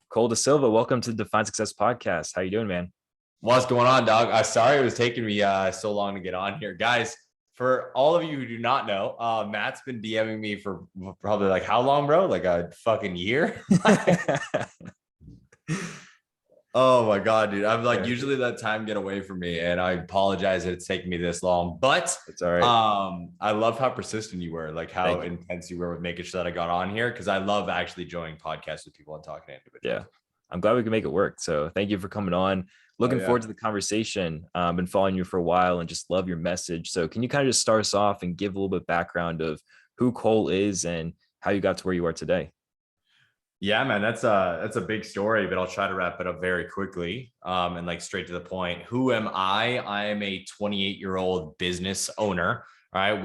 Cole DaSilva, welcome to the Define Success podcast. How you doing, man? What's going on, dog? Sorry it was taking me so long to get on here. Guys, for all of you who do not know, Matt's been DMing me for probably like how long, bro? Like a fucking year? Oh my God, dude. I'm like, usually that time get away from me, and I apologize that it's taking me this long, but it's all right. I love how persistent you were, like how intense you were with making sure that I got on here, because I love actually joining podcasts with people and talking to individuals. Yeah. I'm glad we can make it work. So thank you for coming on. Looking forward to the conversation. Been following you for a while and just love your message. So can you kind of just start us off and give a little bit of background of who Cole is and how you got to where you are today? Yeah, man, that's a big story, but I'll try to wrap it up very quickly and like straight to the point. Who am I? I am a 28-year-old business owner. All right,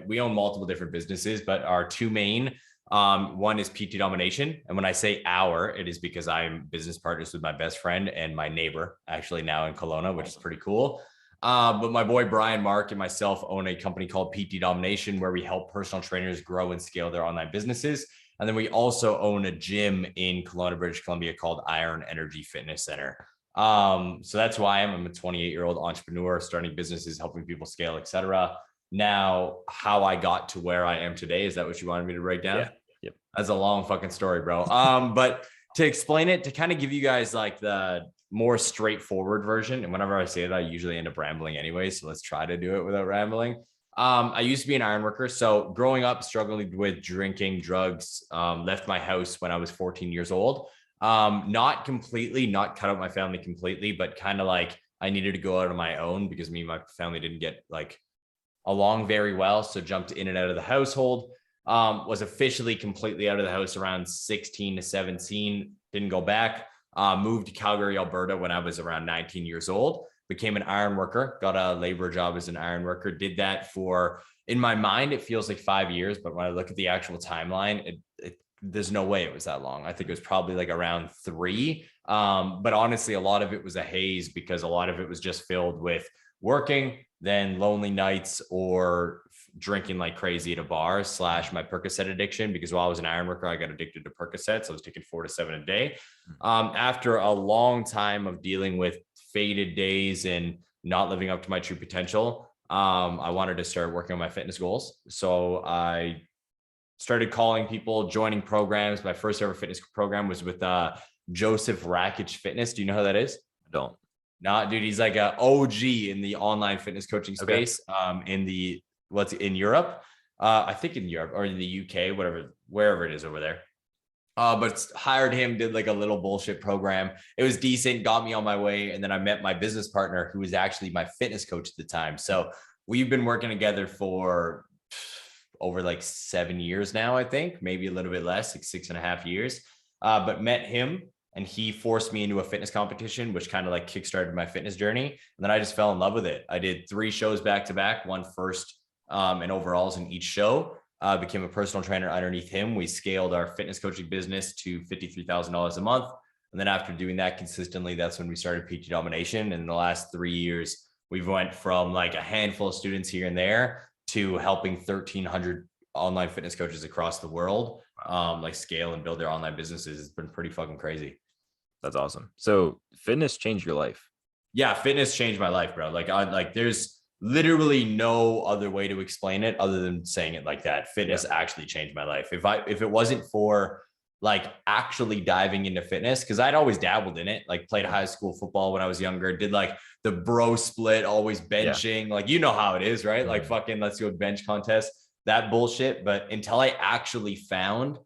we own multiple different businesses, but our two main one is PT Domination, and when I say our, it is because I'm business partners with my best friend and my neighbor, actually now in Kelowna, which is pretty cool. But my boy Brian, Mark, and myself own a company called PT Domination, where we help personal trainers grow and scale their online businesses. And then we also own a gym in Kelowna, British Columbia called Iron Energy Fitness Center. So that's why I'm a 28-year-old entrepreneur starting businesses, helping people scale, etc. Now, how I got to where I am today, is that what you wanted me to write down? Yeah. Yep. That's a long fucking story, bro. But to explain it, to kind of give you guys like the more straightforward version, and whenever I say that, I usually end up rambling anyway. So let's try to do it without rambling. I used to be an iron worker. So growing up, struggling with drinking, drugs, left my house when I was 14 years old. Not completely, not cut out my family completely, but kind of like I needed to go out on my own because me and my family didn't get like along very well. So jumped in and out of the household, was officially completely out of the house around 16 to 17, didn't go back, moved to Calgary, Alberta when I was around 19 years old. Became an iron worker, got a labor job as an iron worker, did that for, in my mind, it feels like 5 years, but when I look at the actual timeline, there's no way it was that long. I think it was probably like around 3. But honestly, a lot of it was a haze because a lot of it was just filled with working, then lonely nights, or drinking like crazy at a bar / my Percocet addiction, because while I was an iron worker, I got addicted to Percocets. I was taking 4 to 7 a day. After a long time of dealing with faded days and not living up to my true potential, I wanted to start working on my fitness goals. So I started calling people, joining programs. My first ever fitness program was with Joseph Rakic Fitness. Do you know who that is? I don't. Nah, dude, he's like a OG in the online fitness coaching space. In Europe, I think in Europe or in the UK, wherever it is over there. But hired him, did like a little bullshit program. It was decent, got me on my way. And then I met my business partner, who was actually my fitness coach at the time. So we've been working together for over like 7 years now, I think, maybe a little bit less, like 6.5 years. But met him, and he forced me into a fitness competition, which kind of like kickstarted my fitness journey. And then I just fell in love with it. I did 3 shows back to back, won first in overalls in each show. Became a personal trainer underneath him. We scaled our fitness coaching business to $53,000 a month. And then after doing that consistently, that's when we started PT Domination. And in the last 3 years, we've went from like a handful of students here and there to helping 1,300 online fitness coaches across the world, like scale and build their online businesses. It's been pretty fucking crazy. That's awesome. So fitness changed your life? Yeah, fitness changed my life, bro. There's literally no other way to explain it other than saying it like that. Fitness actually changed my life. If it wasn't for like actually diving into fitness, because I'd always dabbled in it, like played high school football when I was younger, did like the bro split, always benching, like, you know how it is, right? Like fucking let's go bench contest, that bullshit. But until I actually found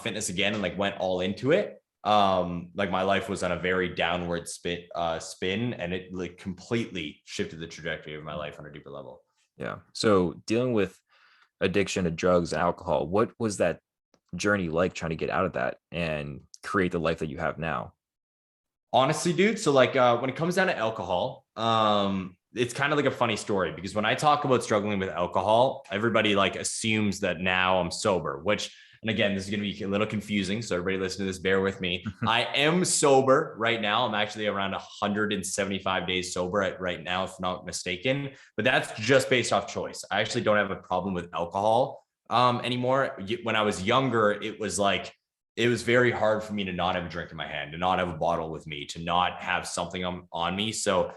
fitness again and like went all into it, like my life was on a very downward spin, and it like completely shifted the trajectory of my life on a deeper level. Yeah. So dealing with addiction to drugs and alcohol, what was that journey like, trying to get out of that and create the life that you have now? Honestly, dude, so like when it comes down to alcohol, it's kind of like a funny story, because when I talk about struggling with alcohol, everybody like assumes that now I'm sober, which, and again, this is going to be a little confusing, so everybody listen to this, bear with me. I am sober right now. I'm actually around 175 days sober right now, if not mistaken, but that's just based off choice. I actually don't have a problem with alcohol anymore. When I was younger, it was like, it was very hard for me to not have a drink in my hand, to not have a bottle with me, to not have something on me. So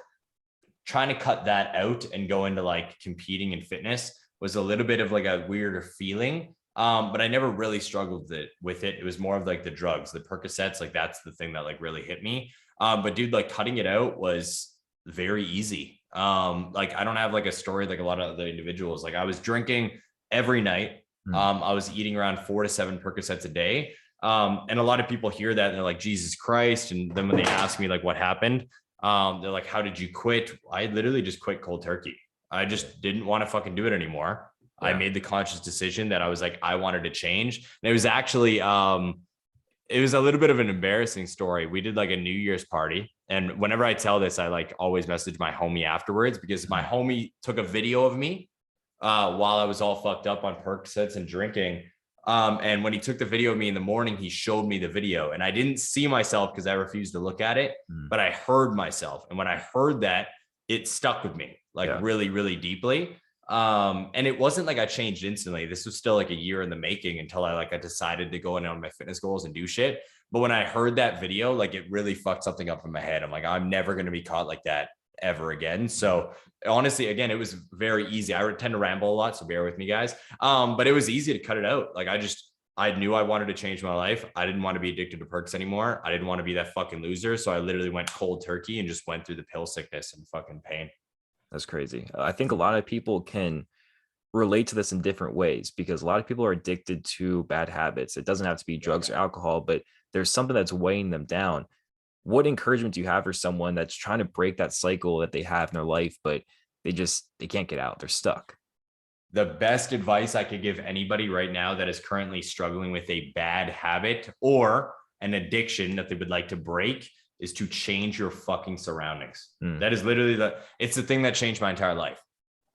trying to cut that out and go into like competing in fitness was a little bit of like a weirder feeling. But I never really struggled with it. It was more of like the drugs, the Percocets, like that's the thing that like really hit me. But dude, like cutting it out was very easy. Like I don't have like a story like a lot of other individuals. Like I was drinking every night. I was eating around 4 to 7 Percocets a day. And a lot of people hear that and they're like, Jesus Christ. And then when they ask me like what happened, they're like, how did you quit? I literally just quit cold turkey. I just didn't want to fucking do it anymore. Yeah. I made the conscious decision that I was like, I wanted to change. And it was actually, it was a little bit of an embarrassing story. We did like a New Year's party. And whenever I tell this, I like always message my homie afterwards because my homie took a video of me while I was all fucked up on Percocets and drinking. And when he took the video of me in the morning, he showed me the video and I didn't see myself because I refused to look at it, but I heard myself. And when I heard that, it stuck with me like really, really deeply. And it wasn't like I changed instantly. This was still like a year in the making until I decided to go in on my fitness goals and do shit. But when I heard that video, like it really fucked something up in my head. I'm like, I'm never going to be caught like that ever again. So honestly, again, it was very easy. I tend to ramble a lot, so bear with me, guys. But it was easy to cut it out. Like I knew I wanted to change my life. I didn't want to be addicted to perks anymore. I didn't want to be that fucking loser. So I literally went cold turkey and just went through the pill sickness and fucking pain. That's crazy. I think a lot of people can relate to this in different ways because a lot of people are addicted to bad habits. It doesn't have to be drugs or alcohol, but there's something that's weighing them down. What encouragement do you have for someone that's trying to break that cycle that they have in their life, but they can't get out? They're stuck. The best advice I could give anybody right now that is currently struggling with a bad habit or an addiction that they would like to break is to change your fucking surroundings. That is literally it's the thing that changed my entire life.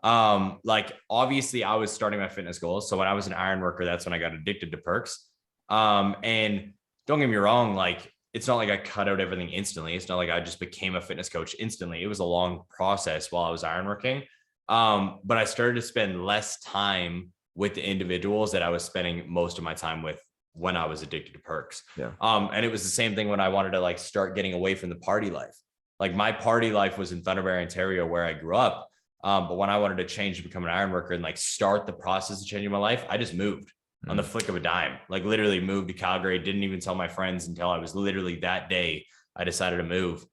Like obviously I was starting my fitness goals. So when I was an iron worker, that's when I got addicted to perks. And don't get me wrong, like it's not like I cut out everything instantly. It's not like I just became a fitness coach instantly. It was a long process while I was ironworking. But I started to spend less time with the individuals that I was spending most of my time with when I was addicted to perks. Yeah. And it was the same thing when I wanted to like start getting away from the party life. Like my party life was in Thunder Bay, Ontario, where I grew up. But when I wanted to change to become an iron worker and like start the process of changing my life, I just moved on the flick of a dime, like literally moved to Calgary. Didn't even tell my friends until I was literally that day I decided to move.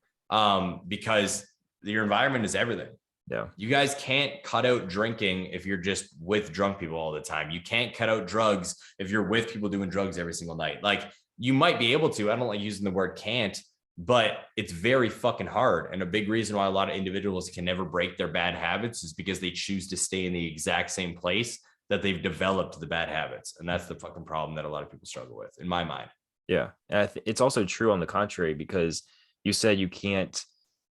Because your environment is everything. Yeah. You guys can't cut out drinking if you're just with drunk people all the time. You can't cut out drugs if you're with people doing drugs every single night. Like you might be able to, I don't like using the word can't, but it's very fucking hard. And a big reason why a lot of individuals can never break their bad habits is because they choose to stay in the exact same place that they've developed the bad habits. And that's the fucking problem that a lot of people struggle with, in my mind. Yeah. And it's also true on the contrary, because you said you can't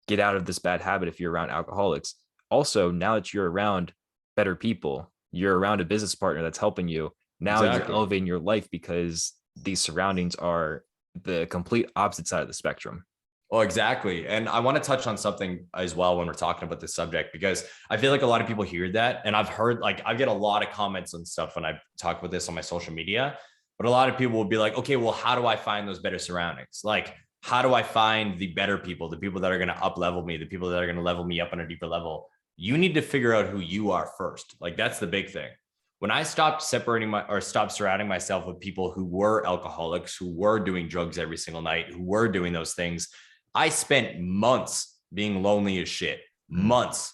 get out of this bad habit if you're around alcoholics. Also, now that you're around better people, you're around a business partner that's helping you. Now you're elevating your life because these surroundings are the complete opposite side of the spectrum. Well, exactly. And I want to touch on something as well when we're talking about this subject, because I feel like a lot of people hear that. And I've heard, like, I get a lot of comments and stuff when I talk about this on my social media, but a lot of people will be like, okay, well, how do I find those better surroundings? Like, how do I find the better people, the people that are going to up level me, the people that are going to level me up on a deeper level? You need to figure out who you are first. Like, that's the big thing. When I stopped stopped surrounding myself with people who were alcoholics, who were doing drugs every single night, who were doing those things, I spent months being lonely as shit. Months.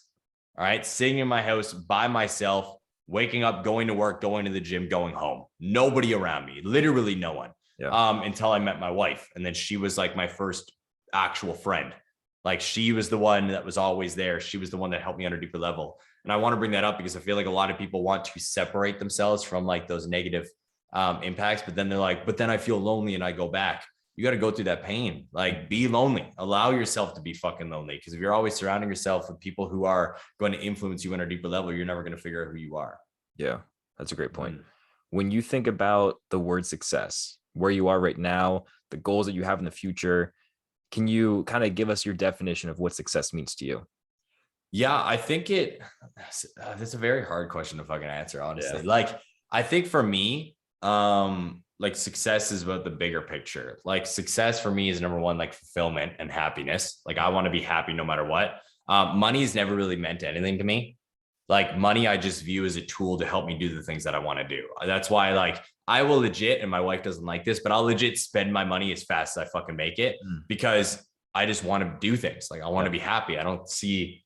All right. Sitting in my house by myself, waking up, going to work, going to the gym, going home. Nobody around me, literally no one. Yeah. Until I met my wife. And then she was like my first actual friend. Like, she was the one that was always there. She was the one that helped me on a deeper level. And I want to bring that up because I feel like a lot of people want to separate themselves from like those negative impacts, but then they're like, but then I feel lonely and I go back. You got to go through that pain. Like, be lonely, allow yourself to be fucking lonely. Because if you're always surrounding yourself with people who are going to influence you on a deeper level, you're never going to figure out who you are. Yeah, that's a great point. When you think about the word success, where you are right now, the goals that you have in the future, can you kind of give us your definition of what success means to you? Yeah, I think that's a very hard question to fucking answer, honestly. Yeah. Like, I think for me, like success is about the bigger picture. Like success for me is number one, like fulfillment and happiness. Like I want to be happy no matter what. Money has never really meant anything to me. Like money, I just view as a tool to help me do the things that I want to do. That's why like I will legit, and my wife doesn't like this, but I'll legit spend my money as fast as I fucking make it because I just want to do things. Like I want to be happy. I don't see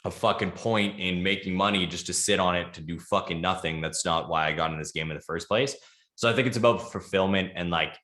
a fucking point in making money just to sit on it to do fucking nothing. That's not why I got in this game in the first place. So I think it's about fulfillment and like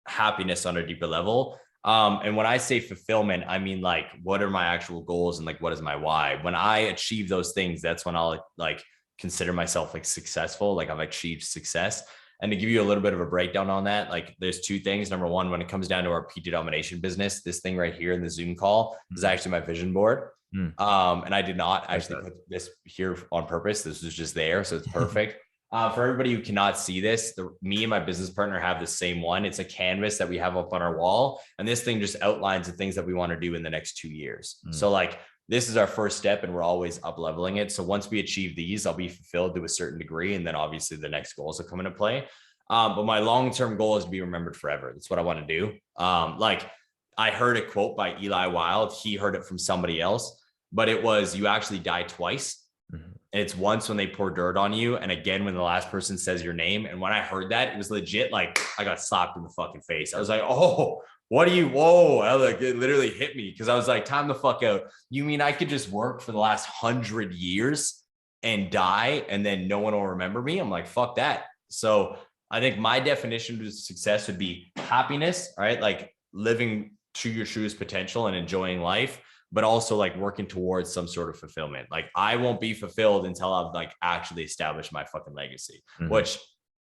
happiness on a deeper level. And when I say fulfillment, I mean like, what are my actual goals and like, what is my why? When I achieve those things, that's when I'll like consider myself like successful, like I've achieved success. And to give you a little bit of a breakdown on that, like there's two things. Number one, when it comes down to our PT domination business, this thing right here in the Zoom call is actually my vision board. And I did not actually put this here on purpose. This was just there. So it's perfect. For everybody who cannot see this, me and my business partner have the same one. It's a canvas that we have up on our wall. And this thing just outlines the things that we want to do in the next 2 years. So like, this is our first step and we're always up leveling it. So once we achieve these, I'll be fulfilled to a certain degree. And then obviously the next goals will come into play. But my long-term goal is to be remembered forever. That's what I want to do. Like I heard a quote by Eli Wild. He heard it from somebody else, but it was, you actually die twice. And it's once when they pour dirt on you, and again when the last person says your name. And when I heard that, it was legit like I got slapped in the fucking face. I was like, oh, what do you, whoa, like it literally hit me because I was like, time the fuck out. You mean I could just work for the last 100 years and die and then no one will remember me? I'm like, fuck that. So I think my definition of success would be happiness, right? Like living to your truest potential and enjoying life, but also like working towards some sort of fulfillment. Like I won't be fulfilled until I've like actually established my fucking legacy, which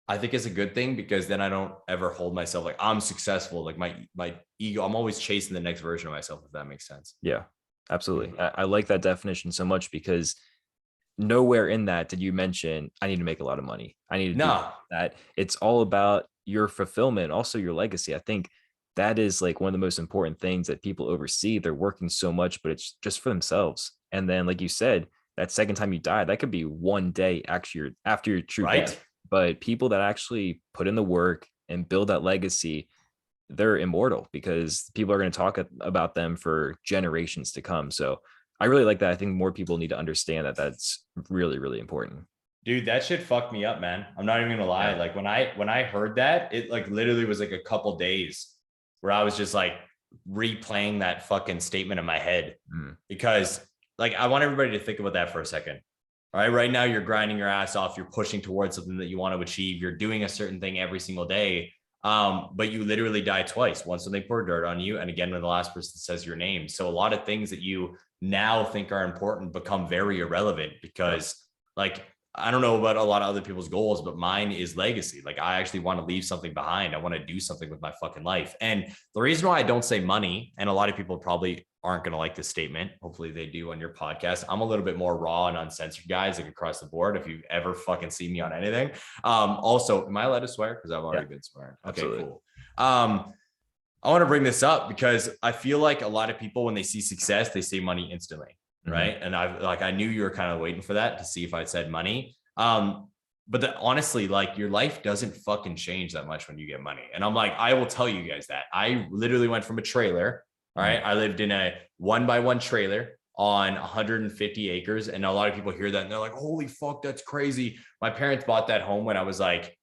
I think is a good thing because then I don't ever hold myself like I'm successful. Like my ego, I'm always chasing the next version of myself, if that makes sense. Yeah, absolutely. I like that definition so much because nowhere in that did you mention, I need to make a lot of money. I need to do that. It's all about your fulfillment, also your legacy. I think that is like one of the most important things that people oversee. They're working so much, but it's just for themselves. And then, like you said, that second time you die, that could be one day actually after your true death. But people that actually put in the work and build that legacy, they're immortal because people are going to talk about them for generations to come. So I really like that. I think more people need to understand that that's really, really important. Dude, that shit fucked me up, man. I'm not even gonna lie. Yeah. Like when I heard that, it like literally was like a couple days where I was just like replaying that fucking statement in my head because like, I want everybody to think about that for a second. All right. Right now you're grinding your ass off. You're pushing towards something that you want to achieve. You're doing a certain thing every single day. But you literally die twice. Once when they pour dirt on you. And again, when the last person says your name. So a lot of things that you now think are important become very irrelevant because like, I don't know about a lot of other people's goals, but mine is legacy. Like I actually want to leave something behind. I want to do something with my fucking life. And the reason why I don't say money, and a lot of people probably aren't going to like this statement. Hopefully they do on your podcast. I'm a little bit more raw and uncensored, guys, like across the board. If you ever fucking see me on anything. Also, am I allowed to swear? Because I've already been swearing. Okay, absolutely. Cool. I want to bring this up because I feel like a lot of people, when they see success, they say money instantly. Right. And I knew you were kind of waiting for that to see if I said money. But honestly, like your life doesn't fucking change that much when you get money. And I'm like, I will tell you guys that I literally went from a trailer. All right. I lived in a 1x1 trailer on 150 acres. And a lot of people hear that and they're like, holy fuck, that's crazy. My parents bought that home when I was like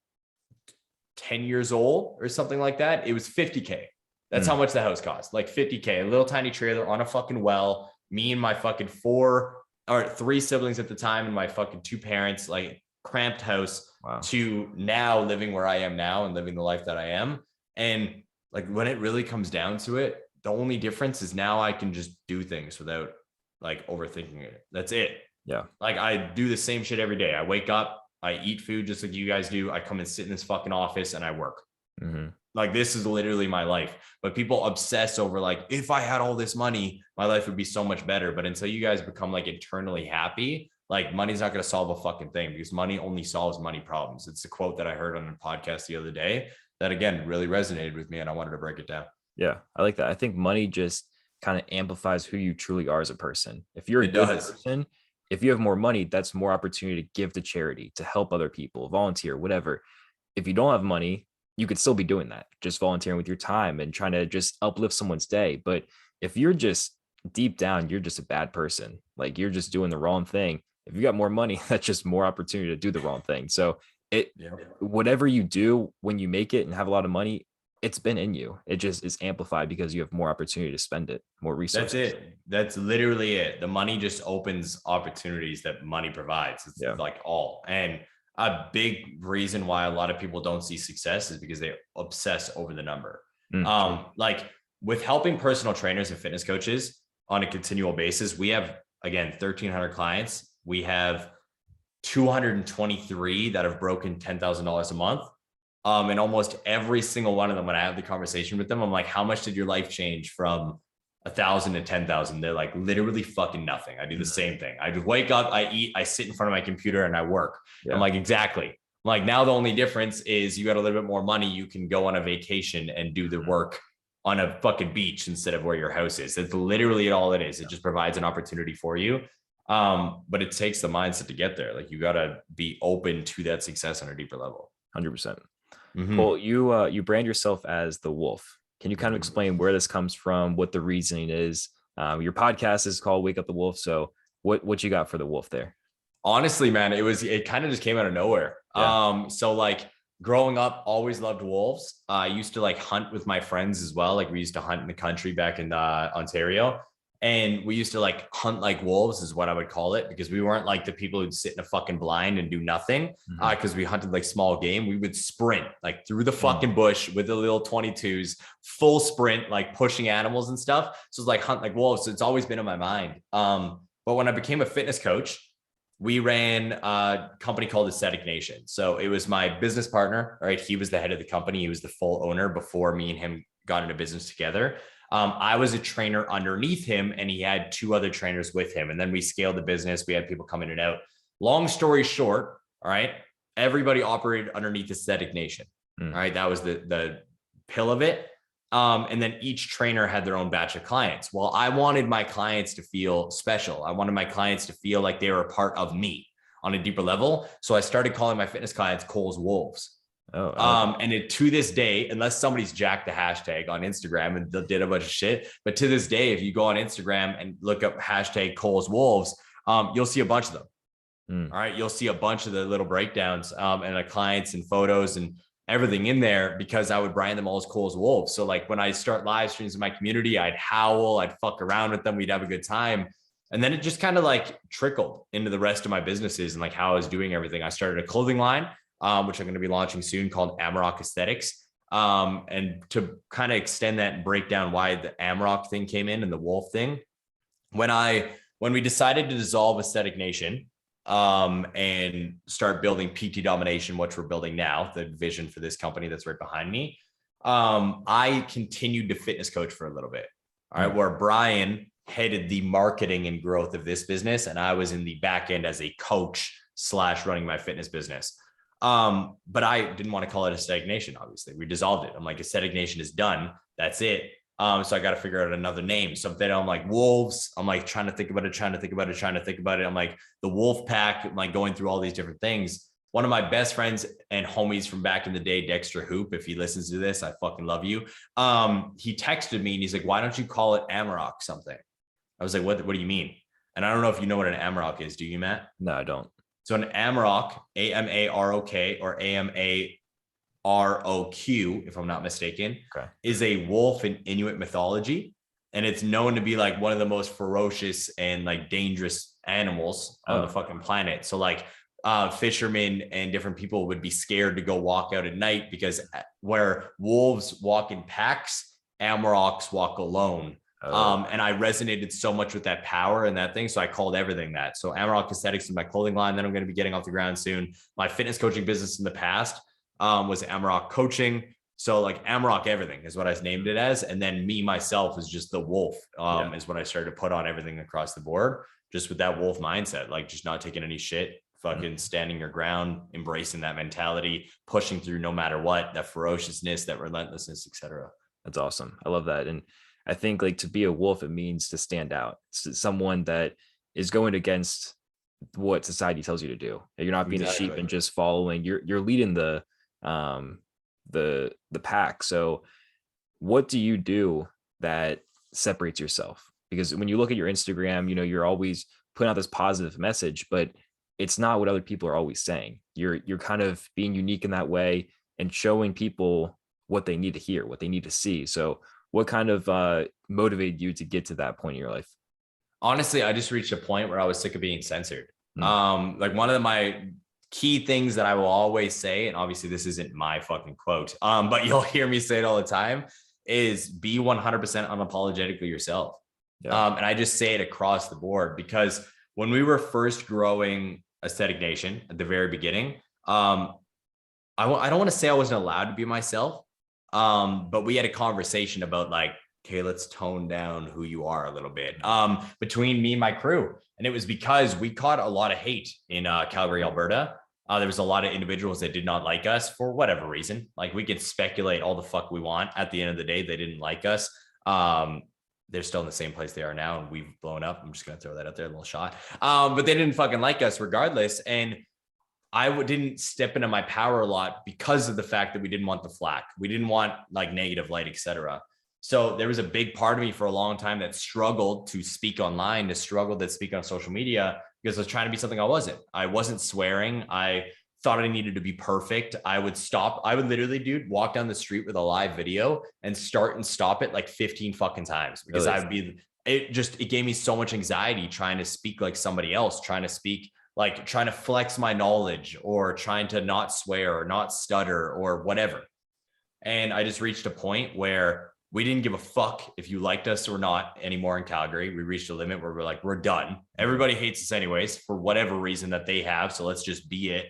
10 years old or something like that. It was $50K. That's how much the house cost. Like $50K, a little tiny trailer on a fucking well. Me and my fucking 3 siblings at the time and my fucking 2 parents, like cramped house to now living where I am now and living the life that I am. And like, when it really comes down to it, the only difference is now I can just do things without like overthinking it. That's it. Yeah. Like I do the same shit every day. I wake up, I eat food just like you guys do. I come and sit in this fucking office and I work. Like this is literally my life, but people obsess over like, if I had all this money, my life would be so much better. But until you guys become like internally happy, like money's not going to solve a fucking thing because money only solves money problems. It's a quote that I heard on a podcast the other day that again, really resonated with me and I wanted to break it down. Yeah. I like that. I think money just kind of amplifies who you truly are as a person. If you're a good person, if you have more money, that's more opportunity to give to charity, to help other people, volunteer, whatever. if you don't have money, you could still be doing that, just volunteering with your time and trying to just uplift someone's day. But if you're just deep down, you're just a bad person, like you're just doing the wrong thing. If you got more money, that's just more opportunity to do the wrong thing. So it, Yeah. whatever you do when you make it and have a lot of money, it's been in you. It just is amplified because you have more opportunity to spend it, more That's resources. it. That's literally it. The money just opens opportunities that money provides. It's Yeah. like all. And a big reason why a lot of people don't see success is because they obsess over the number. Like with helping personal trainers and fitness coaches on a continual basis, we have, again, 1,300 clients. We have 223 that have broken $10,000 a month. And almost every single one of them, when I have the conversation with them, I'm like, how much did your life change from 1,000 to 10,000? They're like, literally fucking nothing. I do the same thing. I just wake up, I eat, I sit in front of my computer and I work. Yeah. I'm like, exactly. I'm like, now the only difference is you got a little bit more money. You can go on a vacation and do the work on a fucking beach instead of where your house is. That's literally all it is. It just provides an opportunity for you. But it takes the mindset to get there. Like you got to be open to that success on a deeper level. 100%. Mm-hmm. Cole, you brand yourself as the wolf. Can you kind of explain where this comes from, what the reasoning is? Your podcast is called Wake Up the Wolf. So what you got for the wolf there? Honestly, man, it kind of just came out of nowhere. Yeah. So like growing up, always loved wolves. I used to like hunt with my friends as well. Like we used to hunt in the country back in Ontario. And we used to like hunt like wolves is what I would call it, because we weren't like the people who'd sit in a fucking blind and do nothing. Because we hunted like small game. We would sprint like through the fucking bush with the little 22s, full sprint, like pushing animals and stuff. So it's like hunt like wolves. So it's always been in my mind. But when I became a fitness coach, we ran a company called Aesthetic Nation. So it was my business partner, right? He was the head of the company. He was the full owner before me and him got into business together. I was a trainer underneath him and he had 2 other trainers with him. And then we scaled the business. We had people come in and out. Long story short, all right, everybody operated underneath Aesthetic Nation. All right, that was the pill of it. And then each trainer had their own batch of clients. Well, I wanted my clients to feel special. I wanted my clients to feel like they were a part of me on a deeper level. So I started calling my fitness clients Cole's Wolves. And to this day, unless somebody's jacked the hashtag on Instagram and did a bunch of shit, but to this day, if you go on Instagram and look up hashtag Cole's Wolves, you'll see a bunch of them. All right. You'll see a bunch of the little breakdowns and the clients and photos and everything in there, because I would brand them all as Cole's Wolves. So like when I start live streams in my community, I'd howl, I'd fuck around with them. We'd have a good time. And then it just kind of like trickled into the rest of my businesses and like how I was doing everything. I started a clothing line, which I'm going to be launching soon, called Amarok Aesthetics. And to kind of extend that and break down why the Amarok thing came in and the wolf thing, when we decided to dissolve Aesthetic Nation, and start building PT Domination, which we're building now, the vision for this company that's right behind me, I continued to fitness coach for a little bit. All right, where Brian headed the marketing and growth of this business, and I was in the back end as a coach / running my fitness business. But I didn't want to call it Aesthetic Nation. Obviously, we dissolved it. I'm like, Aesthetic Nation is done. That's it. So I got to figure out another name. So then I'm like wolves. I'm like trying to think about it. I'm like the wolf pack. I'm like going through all these different things. One of my best friends and homies from back in the day, Dexter Hoop, if he listens to this, I fucking love you. He texted me and he's like, why don't you call it Amarok something? I was like, what do you mean? And I don't know if you know what an Amarok is. Do you, Matt? No, I don't. So an Amarok, Amarok, or Amarok, if I'm not mistaken, is a wolf in Inuit mythology. And it's known to be like one of the most ferocious and like dangerous animals on the fucking planet. So like fishermen and different people would be scared to go walk out at night, because where wolves walk in packs, Amaroks walk alone. And I resonated so much with that power and that thing. So I called everything that. So Amarok Aesthetics is my clothing line that I'm going to be getting off the ground soon. My fitness coaching business in the past was Amarok Coaching. So like Amarok everything is what I named it as. And then me, myself, is just the wolf is what I started to put on everything across the board, just with that wolf mindset, like just not taking any shit, fucking standing your ground, embracing that mentality, pushing through no matter what, that ferociousness, that relentlessness, etc. That's awesome. I love that. And I think like to be a wolf, it means to stand out. It's someone that is going against what society tells you to do. You're not being a sheep and just following. You're leading the the pack. So what do you do that separates yourself? Because when you look at your Instagram, you're always putting out this positive message, but it's not what other people are always saying. You're kind of being unique in that way and showing people what they need to hear, what they need to see. So what kind of motivated you to get to that point in your life? Honestly, I just reached a point where I was sick of being censored. Mm. Like one of my key things that I will always say, and obviously this isn't my fucking quote, but you'll hear me say it all the time, is be 100% unapologetically yourself. Yeah. And I just say it across the board because when we were first growing Aesthetic Nation at the very beginning, I don't want to say I wasn't allowed to be myself, but we had a conversation about like, okay, let's tone down who you are a little bit between me and my crew. And it was because we caught a lot of hate in Calgary, Alberta. There was a lot of individuals that did not like us for whatever reason. Like we could speculate all the fuck we want. At the end of the day, they didn't like us. They're still in the same place they are now, and we've blown up. I'm just going to throw that out there, a little shot. But they didn't fucking like us regardless. And I didn't step into my power a lot because of the fact that we didn't want the flack. We didn't want like negative light, etc. So there was a big part of me for a long time that struggled to speak online, to struggle to speak on social media because I was trying to be something I wasn't. I wasn't swearing. I thought I needed to be perfect. I would literally, dude, walk down the street with a live video and start and stop it like 15 fucking times because really? It gave me so much anxiety trying to speak like somebody else, trying to flex my knowledge or trying to not swear or not stutter or whatever. And I just reached a point where we didn't give a fuck if you liked us or not anymore in Calgary. We reached a limit where we're like, we're done. Everybody hates us anyways for whatever reason that they have. So let's just be it.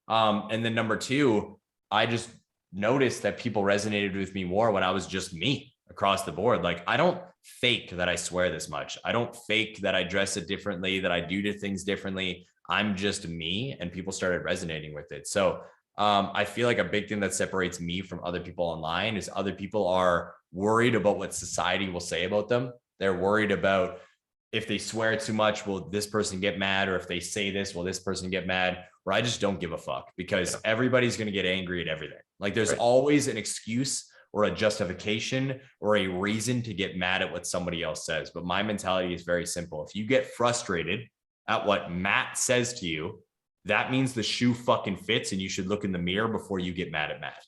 And then number two, I just noticed that people resonated with me more when I was just me across the board. Like I don't fake that I swear this much. I don't fake that I dress it differently, that I do things differently. I'm just me, and people started resonating with it. So I feel like a big thing that separates me from other people online is other people are worried about what society will say about them. They're worried about if they swear too much, will this person get mad? Or if they say this, will this person get mad? Where I just don't give a fuck because everybody's going to get angry at everything. Like there's always an excuse or a justification or a reason to get mad at what somebody else says. But my mentality is very simple. If you get frustrated at what Matt says to you, that means the shoe fucking fits and you should look in the mirror before you get mad at Matt.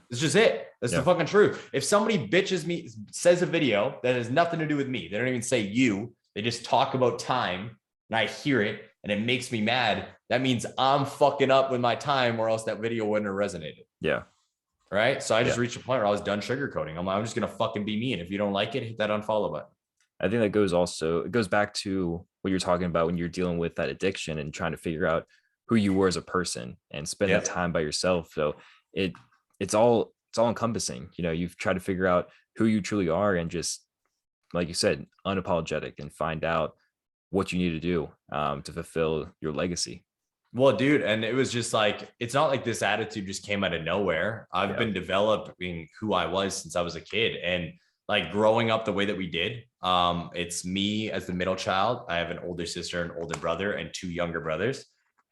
It's just it. That's the fucking truth. If somebody bitches me, says a video that has nothing to do with me, they don't even say you, they just talk about time and I hear it and it makes me mad. That means I'm fucking up with my time or else that video wouldn't have resonated. Yeah. Right. So I just reached a point where I was done sugarcoating. I'm just going to fucking be me. And if you don't like it, hit that unfollow button. I think it goes back to what you're talking about when you're dealing with that addiction and trying to figure out who you were as a person and spend that time by yourself. So it's all encompassing. You've tried to figure out who you truly are and just, like you said, unapologetic and find out what you need to do to fulfill your legacy. Well, dude, and it was just like, it's not like this attitude just came out of nowhere. I've been developing who I was since I was a kid, and like growing up the way that we did. It's me as the middle child. I have an older sister, an older brother, and two younger brothers.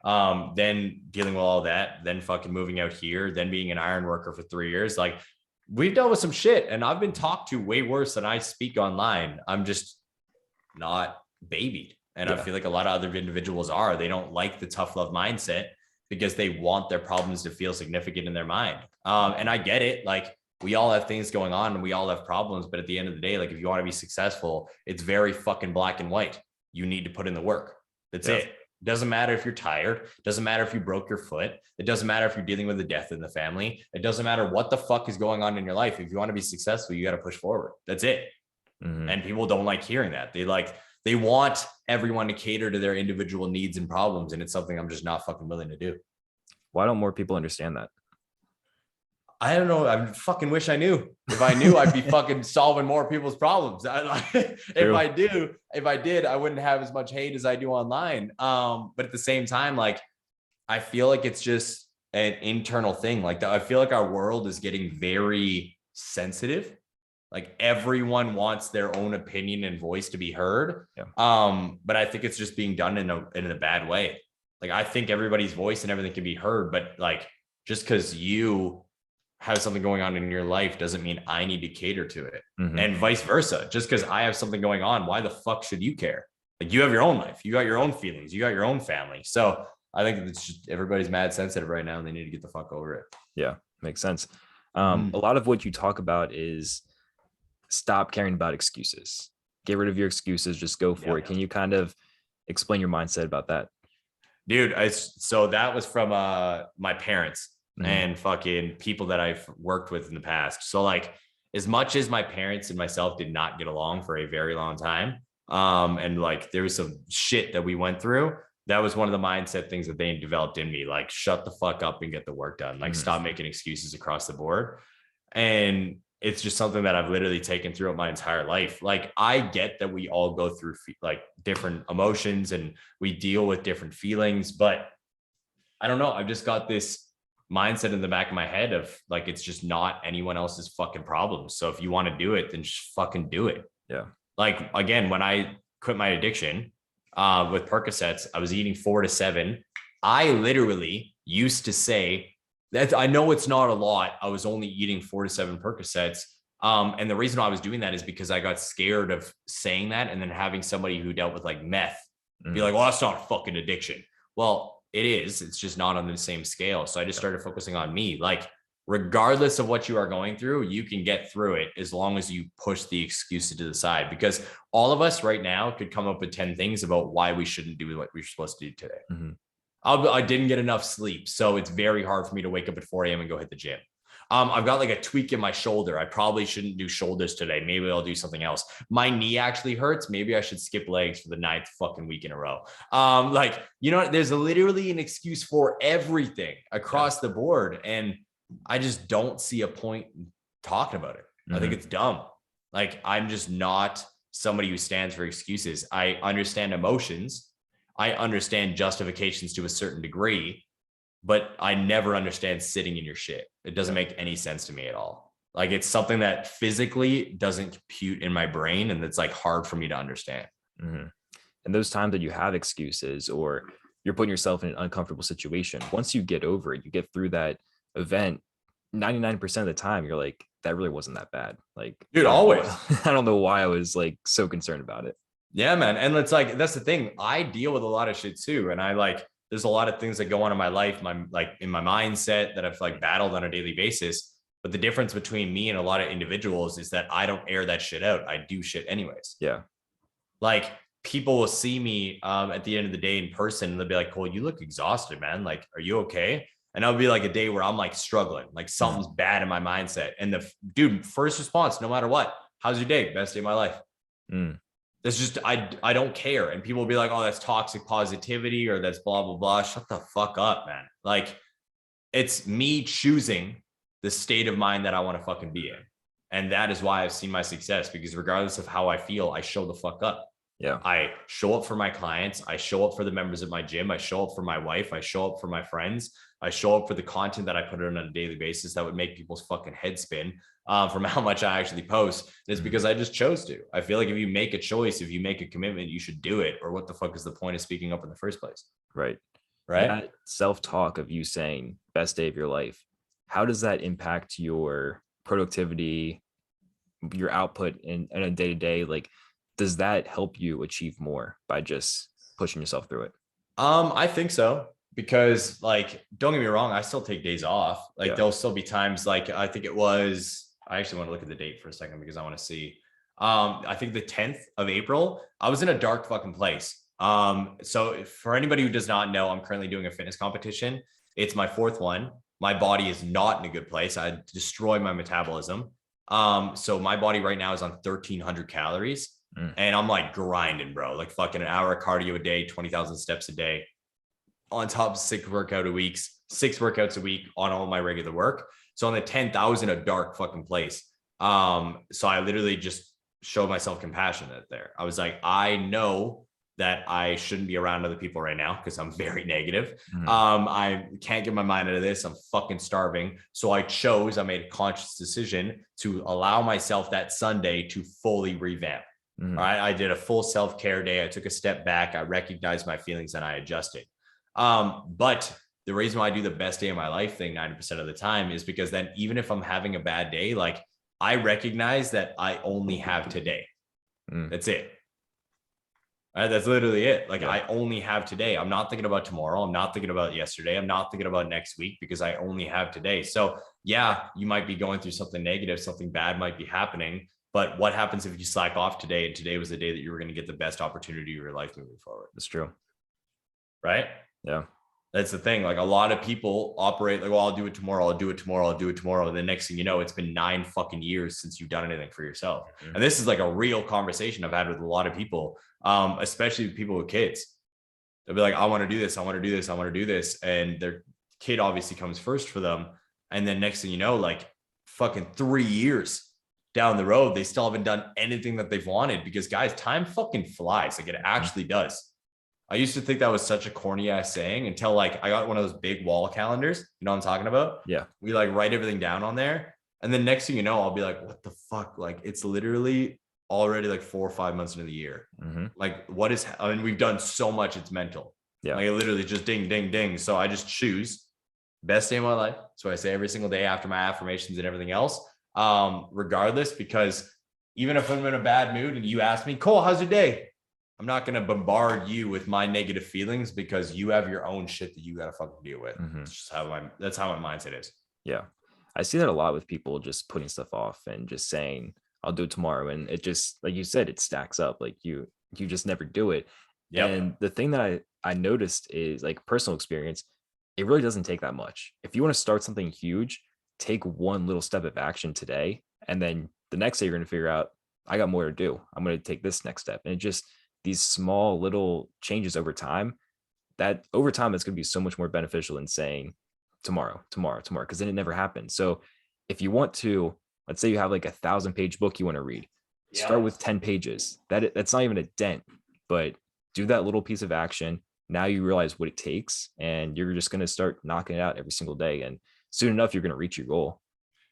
Then dealing with all that, then fucking moving out here, then being an iron worker for 3 years. Like we've dealt with some shit and I've been talked to way worse than I speak online. I'm just not babied. And I feel like a lot of other individuals are, they don't like the tough love mindset because they want their problems to feel significant in their mind. And I get it. Like we all have things going on and we all have problems, but at the end of the day, like if you want to be successful, it's very fucking black and white. You need to put in the work. That's it. It doesn't matter if you're tired. It doesn't matter if you broke your foot. It doesn't matter if you're dealing with a death in the family. It doesn't matter what the fuck is going on in your life. If you want to be successful, you got to push forward. That's it. And people don't like hearing that. They want everyone to cater to their individual needs and problems. And it's something I'm just not fucking willing to do. Why don't more people understand that? I don't know. I fucking wish I knew. If I knew, I'd be fucking solving more people's problems. If I did, I wouldn't have as much hate as I do online. But at the same time, like, I feel like it's just an internal thing. Like, I feel like our world is getting very sensitive. Like everyone wants their own opinion and voice to be heard. But I think it's just being done in a bad way. Like, I think everybody's voice and everything can be heard, but like, Just because you have something going on in your life doesn't mean I need to cater to it. And vice versa. Just because I have something going on, why the fuck should you care? Like, you have your own life, you got your own feelings, you got your own family. So I think it's just, everybody's mad sensitive right now and they need to get the fuck over it. Yeah, makes sense. A lot of what you talk about is stop caring about excuses. Get rid of your excuses, just go for it. Can you kind of explain your mindset about that? Dude, so that was from my parents and fucking people that I've worked with in the past. So like, as much as my parents and myself did not get along for a very long time, and like there was some shit that we went through, that was one of the mindset things that they developed in me. Like, shut the fuck up and get the work done. Like, stop making excuses across the board. And it's just something that I've literally taken throughout my entire life. Like, I get that we all go through like different emotions and we deal with different feelings, but I don't know. I've just got this mindset in the back of my head of like, it's just not anyone else's fucking problem. So if you want to do it, then just fucking do it. Yeah. Like, again, when I quit my addiction with Percocets, I was eating 4 to 7. I literally used to say that I know it's not a lot. I was only eating 4 to 7 Percocets. And the reason why I was doing that is because I got scared of saying that and then having somebody who dealt with like meth be like, well, that's not a fucking addiction. Well, it is. It's just not on the same scale. So I just started focusing on me. Like, regardless of what you are going through, you can get through it as long as you push the excuses to the side, because all of us right now could come up with 10 things about why we shouldn't do what we're supposed to do today. I didn't get enough sleep, so it's very hard for me to wake up at 4 a.m. and go hit the gym. I've got like a tweak in my shoulder. I probably shouldn't do shoulders today. Maybe I'll do something else. My knee actually hurts. Maybe I should skip legs for the 9th fucking week in a row. Like, you know, there's literally an excuse for everything across the board. And I just don't see a point in talking about it. I think it's dumb. Like, I'm just not somebody who stands for excuses. I understand emotions. I understand justifications to a certain degree, but I never understand sitting in your shit. It doesn't make any sense to me at all. Like, it's something that physically doesn't compute in my brain, and it's like hard for me to understand. And those times that you have excuses or you're putting yourself in an uncomfortable situation, once you get over it, you get through that event, 99% of the time, you're like, that really wasn't that bad. Like, dude, always. I don't know why I was like so concerned about it. Yeah, man. And it's like, that's the thing. I deal with a lot of shit too. And I like, there's a lot of things that go on in my life, like in my mindset that I've like battled on a daily basis. But the difference between me and a lot of individuals is that I don't air that shit out. I do shit anyways. Yeah. Like, people will see me at the end of the day in person and they'll be like, Cole, you look exhausted, man. Like, are you okay? And I'll be like a day where I'm like struggling, like something's bad in my mindset. And the dude, first response, no matter what, how's your day? Best day of my life. It's just, I don't care. And people will be like, oh, that's toxic positivity or that's blah, blah, blah. Shut the fuck up, man. Like, it's me choosing the state of mind that I want to fucking be in. And that is why I've seen my success, because regardless of how I feel, I show the fuck up. Yeah. I show up for my clients. I show up for the members of my gym. I show up for my wife. I show up for my friends. I show up for the content that I put in on a daily basis that would make people's fucking head spin from how much I actually post. It's because I just chose to. I feel like if you make a choice, if you make a commitment, you should do it. Or what the fuck is the point of speaking up in the first place? Right. Right. That self-talk of you saying best day of your life, how does that impact your productivity, your output in a day-to-day? Like, does that help you achieve more by just pushing yourself through it? I think so, because like, don't get me wrong, I still take days off. Like, there'll still be times, like, I think it was, I actually want to look at the date for a second because I want to see. I think the 10th of April, I was in a dark fucking place. So for anybody who does not know, I'm currently doing a fitness competition. It's my 4th one. My body is not in a good place. I destroy my metabolism. So my body right now is on 1,300 calories. And I'm like grinding, bro, like fucking an hour of cardio a day, 20,000 steps a day, on top of 6 workouts a week on all my regular work. So on the 10th, I was in a dark fucking place. So I literally just showed myself compassion there. I was like, I know that I shouldn't be around other people right now because I'm very negative. I can't get my mind out of this. I'm fucking starving. So I made a conscious decision to allow myself that Sunday to fully revamp. All right. I did a full self-care day. I took a step back. I recognized my feelings and I adjusted. But the reason why I do the best day of my life thing 90% of the time is because then even if I'm having a bad day, like I recognize that I only have today. That's it. That's literally it. Like I only have today. I'm not thinking about tomorrow. I'm not thinking about yesterday. I'm not thinking about next week because I only have today. So yeah, you might be going through something negative, something bad might be happening. But what happens if you slack off today and today was the day that you were going to get the best opportunity of your life moving forward? That's true. Right? Yeah. That's the thing. Like a lot of people operate like, well, I'll do it tomorrow. I'll do it tomorrow. I'll do it tomorrow. And the next thing you know, it's been 9 fucking years since you've done anything for yourself. And this is like a real conversation I've had with a lot of people, especially people with kids. They'll be like, I want to do this. I want to do this. I want to do this. And their kid obviously comes first for them. And then next thing you know, like fucking 3 years down the road, they still haven't done anything that they've wanted because guys, time fucking flies. Like it actually does. I used to think that was such a corny ass saying until like I got one of those big wall calendars. You know what I'm talking about? Yeah. We like write everything down on there. And then next thing you know, I'll be like, what the fuck? Like it's literally already like 4 or 5 months into the year. Like what is, I mean, we've done so much. It's mental. Yeah. Like it literally just ding, ding, ding. So I just choose best day of my life. So I say every single day after my affirmations and everything else, regardless, because even if I'm in a bad mood and you ask me, Cole, how's your day? I'm not going to bombard you with my negative feelings because you have your own shit that you got to fucking deal with. That's just that's how my mindset is. Yeah. I see that a lot with people just putting stuff off and just saying, I'll do it tomorrow. And it just, like you said, it stacks up. Like you just never do it. Yep. And the thing that I noticed is like personal experience, it really doesn't take that much. If you want to start something huge, take one little step of action today. And then the next day you're going to figure out, I got more to do. I'm going to take this next step. And it just, these small little changes over time, that over time, it's going to be so much more beneficial than saying tomorrow, because then it never happens. So if you want to, let's say you have like 1,000-page book you want to read, start with 10 pages. That's not even a dent, but do that little piece of action. Now you realize what it takes and you're just going to start knocking it out every single day. And soon enough, you're going to reach your goal.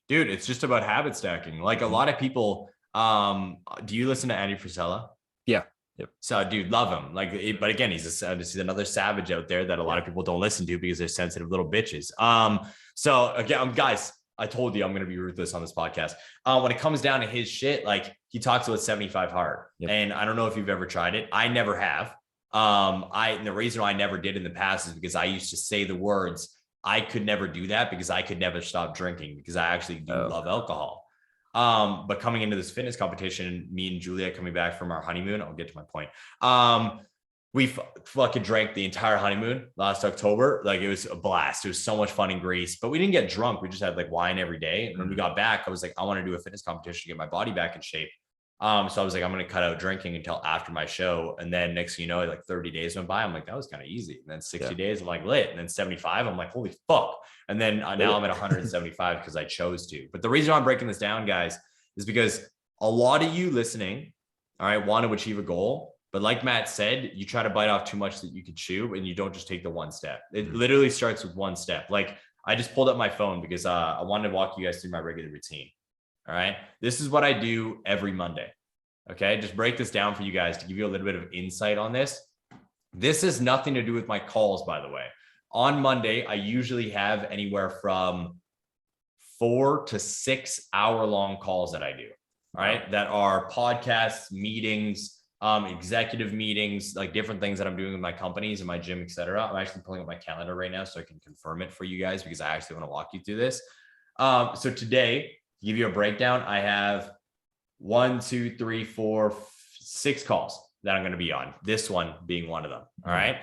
Dude, it's just about habit stacking. Like a lot of people, do you listen to Andy Frisella? Yeah. Yep. So dude, love him. Like, but again, he's another savage out there that a lot of people don't listen to because they're sensitive little bitches. So again, guys, I told you I'm going to be ruthless on this podcast. When it comes down to his shit, like he talks about 75 hard. And I don't know if you've ever tried it. I never have. And the reason why I never did in the past is because I used to say the words, I could never do that because I could never stop drinking because I actually do love alcohol. But coming into this fitness competition, me and Julia coming back from our honeymoon, I'll get to my point. We fucking drank the entire honeymoon last October. Like it was a blast. It was so much fun in Greece, but we didn't get drunk. We just had like wine every day. And when we got back, I was like, I want to do a fitness competition to get my body back in shape. So I was like, I'm going to cut out drinking until after my show. And then next thing you know, like 30 days went by. I'm like, that was kind of easy. And then 60 days, I'm like lit. And then 75, I'm like, holy fuck. And then now I'm at 175 because I chose to. But the reason I'm breaking this down, guys, is because a lot of you listening, all right, want to achieve a goal. But like Matt said, you try to bite off too much that you could chew and you don't just take the one step. It literally starts with one step. Like I just pulled up my phone because I wanted to walk you guys through my regular routine. All right. This is what I do every Monday. Okay. Just break this down for you guys to give you a little bit of insight on this. This has nothing to do with my calls, by the way. On Monday, I usually have anywhere from 4 to 6 hour long calls that I do. All right. That are podcasts, meetings, executive meetings, like different things that I'm doing with my companies and my gym, et cetera. I'm actually pulling up my calendar right now so I can confirm it for you guys because I actually want to walk you through this. So today, to give you a breakdown, I have 6 calls that I'm going to be on. This one being one of them. All right.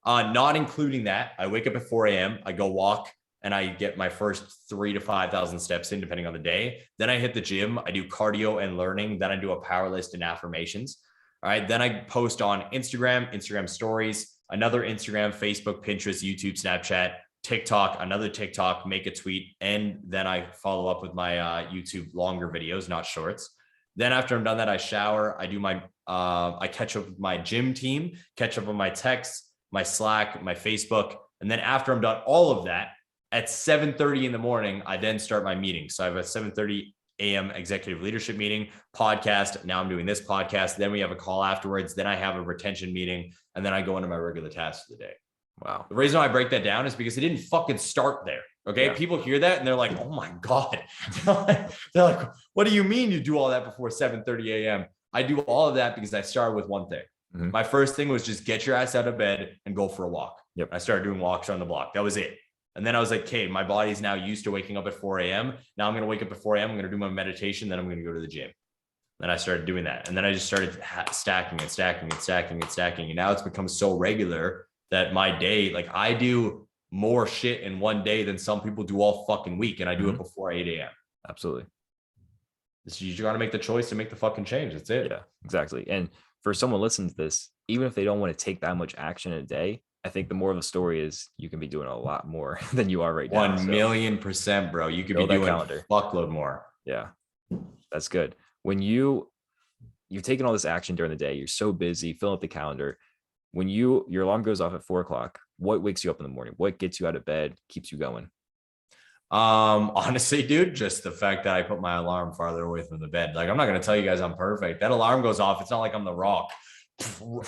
Not including that, I wake up at 4 a.m. I go walk and I get my first 3,000 to 5,000 steps in, depending on the day. Then I hit the gym. I do cardio and learning. Then I do a power list and affirmations. All right. Then I post on Instagram stories, another Instagram, Facebook, Pinterest, YouTube, Snapchat, TikTok, another TikTok, make a tweet. And then I follow up with my YouTube longer videos, not shorts. Then after I'm done that, I shower. I do I catch up with my gym team, catch up on my texts, my Slack, my Facebook. And then after I'm done all of that, at 7:30 in the morning, I then start my meeting. So I have a 7:30 a.m. executive leadership meeting, podcast. Now I'm doing this podcast. Then we have a call afterwards. Then I have a retention meeting. And then I go into my regular tasks of the day. Wow. The reason why I break that down is because it didn't fucking start there. Okay. Yeah. People hear that and they're like, oh my God. They're like, what do you mean you do all that before 7:30 a.m.? I do all of that because I started with one thing. Mm-hmm. My first thing was just get your ass out of bed and go for a walk. Yep. I started doing walks on the block. That was it. And then I was like, okay, my body's now used to waking up at 4 a.m. Now I'm going to wake up at 4 a.m. I'm going to do my meditation. Then I'm going to go to the gym. Then I started doing that. And then I just started stacking. And now it's become so regular that my day, like I do more shit in one day than some people do all fucking week. And I do it before 8 a.m. Absolutely. You got to make the choice to make the fucking change. That's it. Yeah, exactly. And for someone listening to this, even if they don't want to take that much action in a day, I think the more of the story is you can be doing a lot more than you are right now. 1,000,000%, bro. You could be doing a fuckload more. Yeah, that's good. When you're taking all this action during the day, you're so busy, filling up the calendar. When your alarm goes off at 4 o'clock, what wakes you up in the morning? What gets you out of bed, keeps you going? Honestly, dude, just the fact that I put my alarm farther away from the bed. Like, I'm not going to tell you guys I'm perfect. That alarm goes off. It's not like I'm the Rock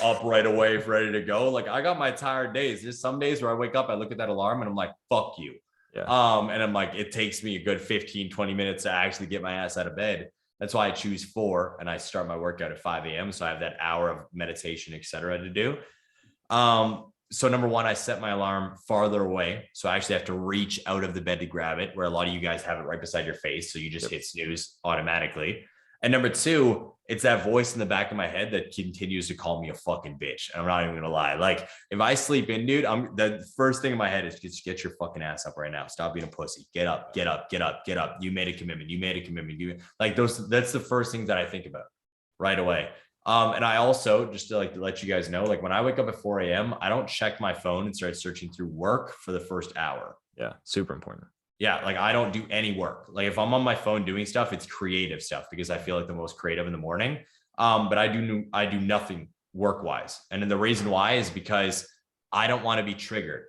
up right away, ready to go. Like, I got my tired days. There's some days where I wake up, I look at that alarm and I'm like, fuck you. Yeah. And I'm like, it takes me a good 15, 20 minutes to actually get my ass out of bed. That's why I choose 4 and I start my workout at 5 a.m. So I have that hour of meditation, etc. to do. So number one, I set my alarm farther away. So I actually have to reach out of the bed to grab it, where a lot of you guys have it right beside your face. So you just hit snooze automatically. And number 2, it's that voice in the back of my head that continues to call me a fucking bitch. And I'm not even going to lie. Like, if I sleep in, dude, the first thing in my head is just get your fucking ass up right now. Stop being a pussy. Get up. You made a commitment. That's the first thing that I think about right away. And I also, just to let you guys know, like when I wake up at 4 a.m., I don't check my phone and start searching through work for the first hour. Yeah. Super important. Yeah. Like I don't do any work. Like if I'm on my phone doing stuff, it's creative stuff because I feel like the most creative in the morning. But I do nothing work wise. And then the reason why is because I don't want to be triggered.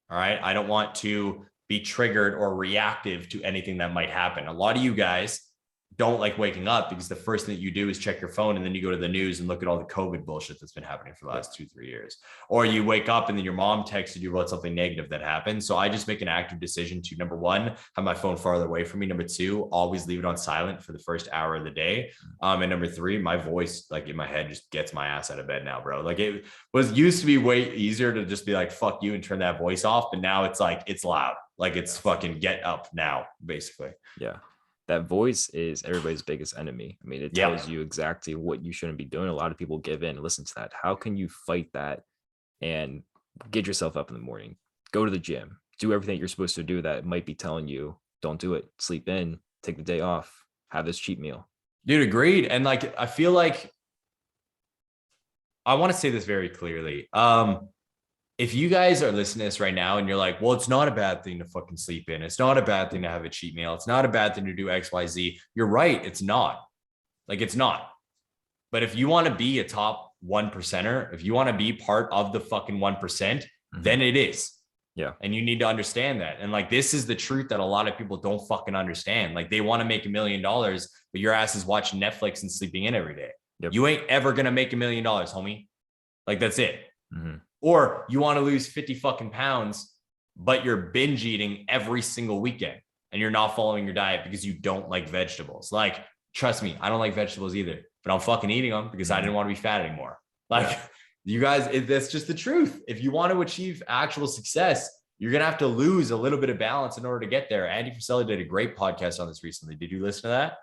All right. I don't want to be triggered or reactive to anything that might happen. A lot of you guys don't like waking up because the first thing that you do is check your phone and then you go to the news and look at all the COVID bullshit that's been happening for the last 2-3 years. Or you wake up and then your mom texted you about something negative that happened. So I just make an active decision to, number 1, have my phone farther away from me. Number 2, always leave it on silent for the first hour of the day. And number 3, my voice, like in my head, just gets my ass out of bed now, bro. Like it was used to be way easier to just be like, fuck you and turn that voice off. But now it's like, it's loud. Like it's fucking get up now, basically. Yeah. That voice is everybody's biggest enemy. I mean, it tells you exactly what you shouldn't be doing. A lot of people give in and listen to that. How can you fight that and get yourself up in the morning? Go to the gym, do everything you're supposed to do that might be telling you, don't do it. Sleep in, take the day off, have this cheat meal. Dude, agreed. And like, I feel like I want to say this very clearly. If you guys are listening to this right now and you're like, well, it's not a bad thing to fucking sleep in. It's not a bad thing to have a cheat meal. It's not a bad thing to do X, Y, Z. You're right. It's not. Like, it's not. But if you want to be a top 1%er, if you want to be part of the fucking 1%, then it is. Yeah. And you need to understand that. And like, this is the truth that a lot of people don't fucking understand. Like they want to make $1 million, but your ass is watching Netflix and sleeping in every day. Yep. You ain't ever going to make $1 million, homie. Like that's it. Or you want to lose 50 fucking pounds, but you're binge eating every single weekend and you're not following your diet because you don't like vegetables. Like, trust me, I don't like vegetables either, but I'm fucking eating them because I didn't want to be fat anymore. Like you guys, that's just the truth. If you want to achieve actual success, you're going to have to lose a little bit of balance in order to get there. Andy Frisella did a great podcast on this recently. Did you listen to that?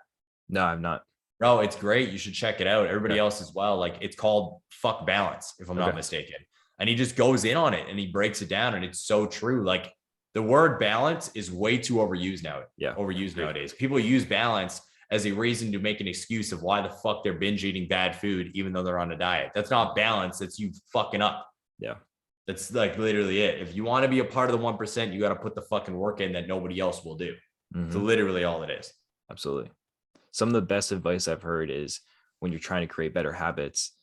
No, I'm not. Bro, it's great. You should check it out. Everybody else as well. Like it's called Fuck Balance, if I'm not mistaken. And he just goes in on it and he breaks it down. And it's so true. Like the word balance is way too overused now. Nowadays. People use balance as a reason to make an excuse of why the fuck they're binge eating bad food, even though they're on a diet. That's not balance. That's you fucking up. Yeah. That's like literally it. If you want to be a part of the 1%, you got to put the fucking work in that nobody else will do. So literally all it is. Absolutely. Some of the best advice I've heard is when you're trying to create better habits,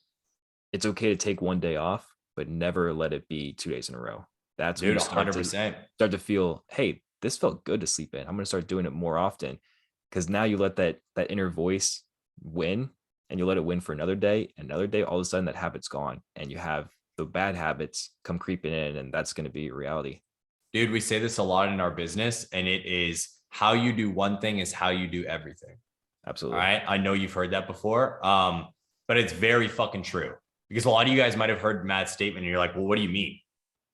it's okay to take one day off, but never let it be 2 days in a row. That's when you start 100%. Start to feel, hey, this felt good to sleep in. I'm going to start doing it more often, because now you let that inner voice win, and you let it win for another day. All of a sudden that habit's gone, and you have the bad habits come creeping in, and that's going to be reality. Dude, we say this a lot in our business, and it is how you do one thing is how you do everything. All Absolutely. right. I know you've heard that before, but it's very fucking true, because a lot of you guys might have heard Matt's statement and you're like, well, what do you mean?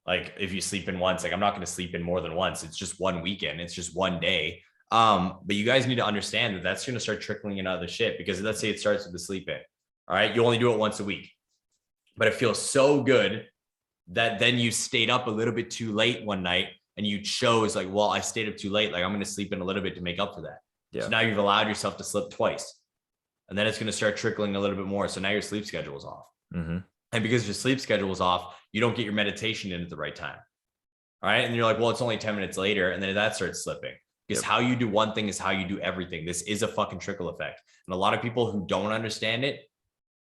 Like, if you sleep in once, like, I'm not going to sleep in more than once. It's just one weekend. It's just one day. But you guys need to understand that that's going to start trickling in other shit, because let's say it starts with the sleep in. All right. You only do it once a week, but it feels so good that then you stayed up a little bit too late one night and you chose like, well, I stayed up too late. Like, I'm going to sleep in a little bit to make up for that. Yeah. So now you've allowed yourself to slip twice, and then it's going to start trickling a little bit more. So now your sleep schedule is off. Mm-hmm. And because your sleep schedule is off, you don't get your meditation in at the right time. All right. And you're like, well, it's only 10 minutes later. And then that starts slipping, because how you do one thing is how you do everything. This is a fucking trickle effect. And a lot of people who don't understand it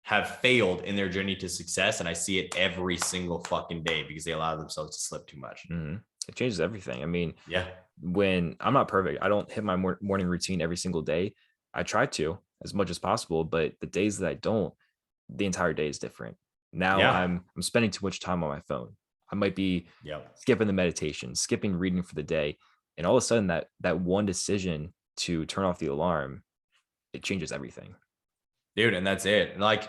have failed in their journey to success. And I see it every single fucking day, because they allow themselves to slip too much. Mm-hmm. It changes everything. I mean, yeah, when I'm not perfect, I don't hit my morning routine every single day. I try to as much as possible, but the days that I don't, the entire day is different. Now I'm spending too much time on my phone. I might be skipping the meditation, skipping reading for the day. And all of a sudden that one decision to turn off the alarm, it changes everything. Dude, and that's it. Like,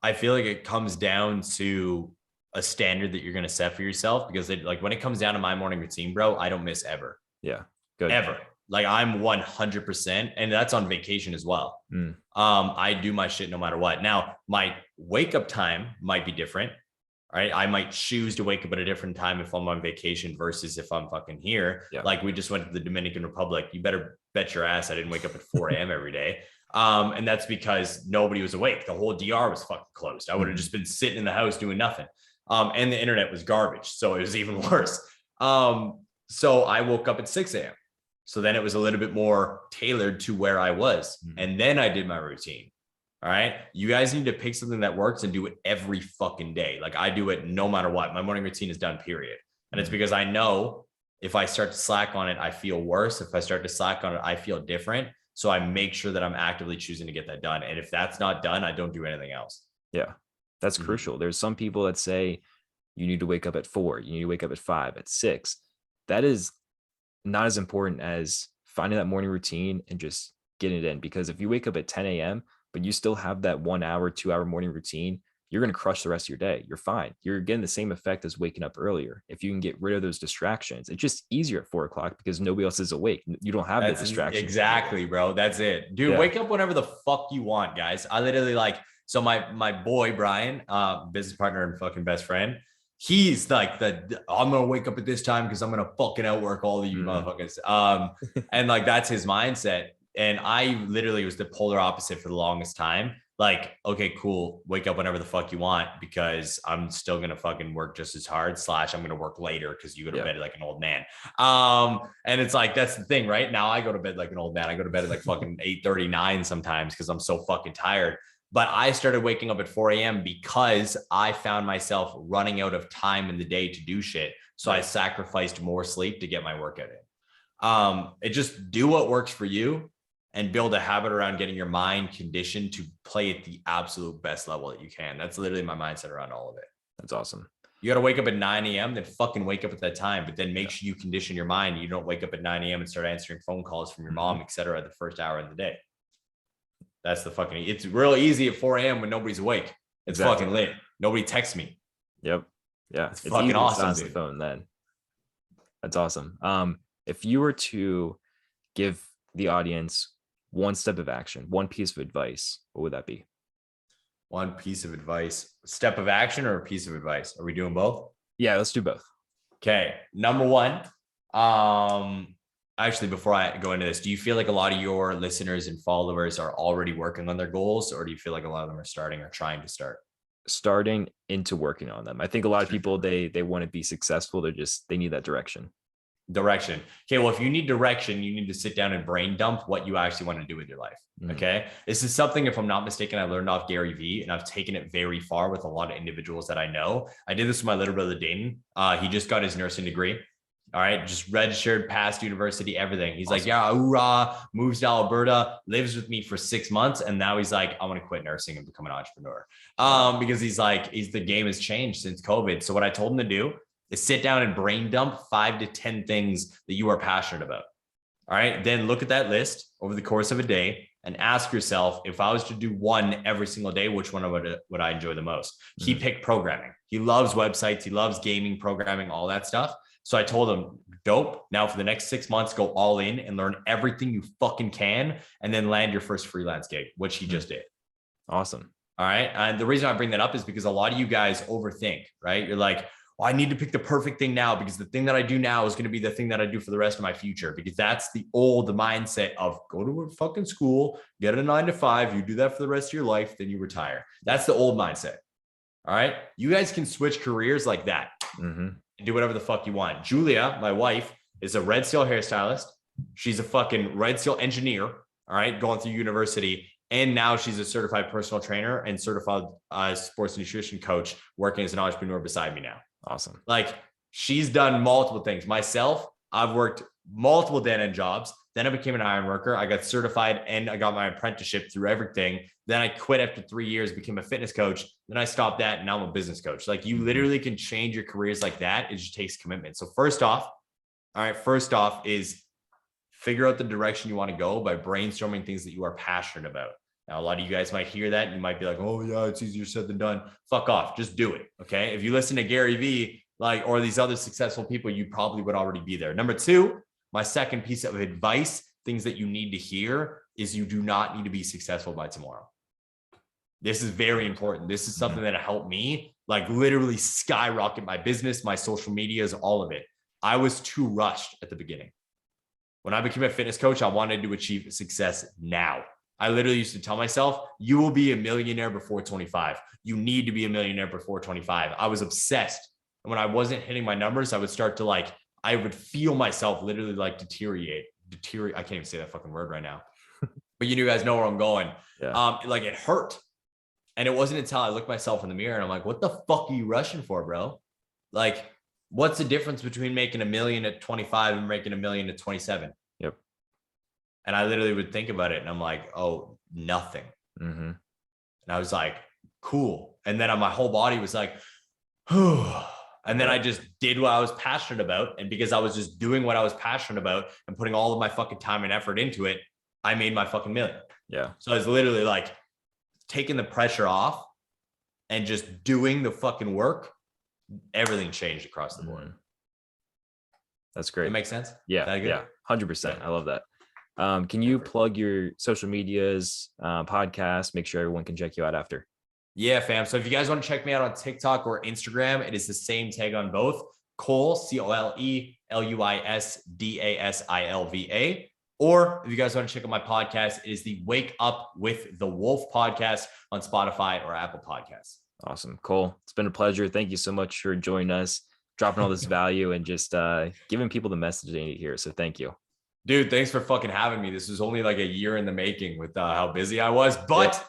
I feel like it comes down to a standard that you're going to set for yourself, because like when it comes down to my morning routine, bro, I don't miss ever. Yeah. Good. Ever. Like, I'm 100%, and that's on vacation as well. I do my shit no matter what. Now, my wake up time might be different. Right. I might choose to wake up at a different time if I'm on vacation versus if I'm fucking here. Yeah. Like, we just went to the Dominican Republic. You better bet your ass I didn't wake up at 4 a.m. every day. And that's because nobody was awake. The whole DR was fucking closed. I would have just been sitting in the house doing nothing. And the internet was garbage. So it was even worse. So I woke up at 6 a.m. So then it was a little bit more tailored to where I was. And then I did my routine. All right. You guys need to pick something that works and do it every fucking day. Like, I do it no matter what. My morning routine is done, period. And it's because I know if I start to slack on it, I feel worse. If I start to slack on it, I feel different. So I make sure that I'm actively choosing to get that done. And if that's not done, I don't do anything else. Yeah. That's crucial. There's some people that say you need to wake up at 4, you need to wake up at 5, at 6. That is not as important as finding that morning routine and just getting it in. Because if you wake up at 10 a.m., but you still have that 1 hour, 2 hour morning routine, you're going to crush the rest of your day. You're fine. You're getting the same effect as waking up earlier. If you can get rid of those distractions, it's just easier at 4 o'clock because nobody else is awake. You don't have that distraction. Exactly, bro. That's it. Dude, wake up whenever the fuck you want, guys. I literally so my boy, Brian, business partner and fucking best friend, he's like I'm going to wake up at this time because I'm going to fucking outwork all of you motherfuckers. And like, that's his mindset. And I literally was the polar opposite for the longest time. Like, okay, cool. Wake up whenever the fuck you want, because I'm still going to fucking work just as hard / I'm going to work later because you go to bed like an old man. And it's like, that's the thing, right? Now I go to bed like an old man. I go to bed at like fucking 8:39 sometimes because I'm so fucking tired. But I started waking up at 4 a.m. because I found myself running out of time in the day to do shit. So I sacrificed more sleep to get my workout in. It just do what works for you and build a habit around getting your mind conditioned to play at the absolute best level that you can. That's literally my mindset around all of it. That's awesome. You got to wake up at 9 a.m., then fucking wake up at that time, but then make sure you condition your mind. You don't wake up at 9 a.m. and start answering phone calls from your mom, et cetera, the first hour of the day. That's it's real easy at 4 a.m. when nobody's awake. It's fucking lit. Nobody texts me. Yep. Yeah. It's fucking awesome. The phone then. That's awesome. If you were to give the audience one step of action, one piece of advice, what would that be? One piece of advice, step of action or a piece of advice? Are we doing both? Yeah, let's do both. Okay. Number one, actually, before I go into this, do you feel like a lot of your listeners and followers are already working on their goals, or do you feel like a lot of them are starting or trying to start? Starting into working on them. I think a lot of people, they want to be successful. They need that direction. Okay. Well, if you need direction, you need to sit down and brain dump what you actually want to do with your life. Okay. This is something, if I'm not mistaken, I learned off Gary Vee, and I've taken it very far with a lot of individuals that I know. I did this with my little brother, Dayton. He just got his nursing degree. All right. Just registered, passed university, everything. He's awesome. Like, yeah, hoorah, moves to Alberta, lives with me for 6 months. And now he's like, I want to quit nursing and become an entrepreneur. Because he's like, the game has changed since COVID. So what I told him to do is sit down and brain dump 5 to 10 things that you are passionate about. All right. Then look at that list over the course of a day and ask yourself, if I was to do one every single day, which one would I enjoy the most? He picked programming. He loves websites. He loves gaming, programming, all that stuff. So I told him, dope. Now for the next 6 months, go all in and learn everything you fucking can, and then land your first freelance gig, which he just did. Awesome. All right. And the reason I bring that up is because a lot of you guys overthink, right? You're like, I need to pick the perfect thing now because the thing that I do now is going to be the thing that I do for the rest of my future, because that's the old mindset of go to a fucking school, get a 9 to 5. You do that for the rest of your life, then you retire. That's the old mindset. All right. You guys can switch careers like that. And do whatever the fuck you want. Julia, my wife, is a Red Seal hairstylist. She's a fucking Red Seal engineer. All right. Going through university. And now she's a certified personal trainer and certified sports nutrition coach, working as an entrepreneur beside me now. Awesome. Like, she's done multiple things. Myself, I've worked multiple dead-end jobs. Then I became an iron worker. I got certified and I got my apprenticeship through everything. Then I quit after 3 years, became a fitness coach. Then I stopped that and now I'm a business coach. Like, you literally can change your careers like that. It just takes commitment. So first off is figure out the direction you want to go by brainstorming things that you are passionate about. Now, a lot of you guys might hear that and you might be like, oh yeah, it's easier said than done. Fuck off. Just do it. Okay. If you listen to Gary Vee, or these other successful people, you probably would already be there. Number two, my second piece of advice, things that you need to hear, is you do not need to be successful by tomorrow. This is very important. This is something that helped me literally skyrocket my business, my social medias, all of it. I was too rushed at the beginning. When I became a fitness coach, I wanted to achieve success now. I literally used to tell myself, you will be a millionaire before 25. You need to be a millionaire before 25. I was obsessed. And when I wasn't hitting my numbers, I would start to I would feel myself literally deteriorate. I can't even say that fucking word right now, but you guys know where I'm going. Yeah. It hurt. And it wasn't until I looked myself in the mirror and I'm like, what the fuck are you rushing for, bro? What's the difference between making $1 million at 25 and making $1 million at 27? Yep. And I literally would think about it and I'm like, oh, nothing. And I was like, cool. And then my whole body was like, whew. And then I just did what I was passionate about. And because I was just doing what I was passionate about and putting all of my fucking time and effort into it, I made my fucking million. Yeah. So I was literally taking the pressure off and just doing the fucking work. Everything changed across the board. That's great. That makes sense? Yeah. That good? Yeah. 100%. I love that. Can you plug your social medias, podcast, make sure everyone can check you out after? Yeah, fam. So if you guys want to check me out on TikTok or Instagram, it is the same tag on both. Cole, COLE, LUIS, DASILVA. Or if you guys want to check out my podcast, it is the Wake Up with the Wolf podcast on Spotify or Apple Podcasts. Awesome. Cole, it's been a pleasure. Thank you so much for joining us, dropping all this value and just giving people the message they need to hear. So thank you. Dude, thanks for fucking having me. This was only a year in the making with how busy I was. But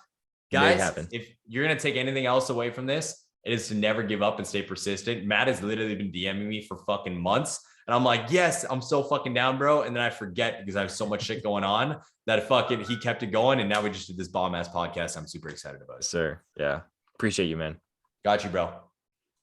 guys, if you're going to take anything else away from this, it is to never give up and stay persistent. Matt has literally been DMing me for fucking months. And I'm like, yes, I'm so fucking down, bro. And then I forget because I have so much shit going on that he kept it going. And now we just did this bomb ass podcast. I'm super excited about it. Sir. Yeah. Appreciate you, man. Got you, bro.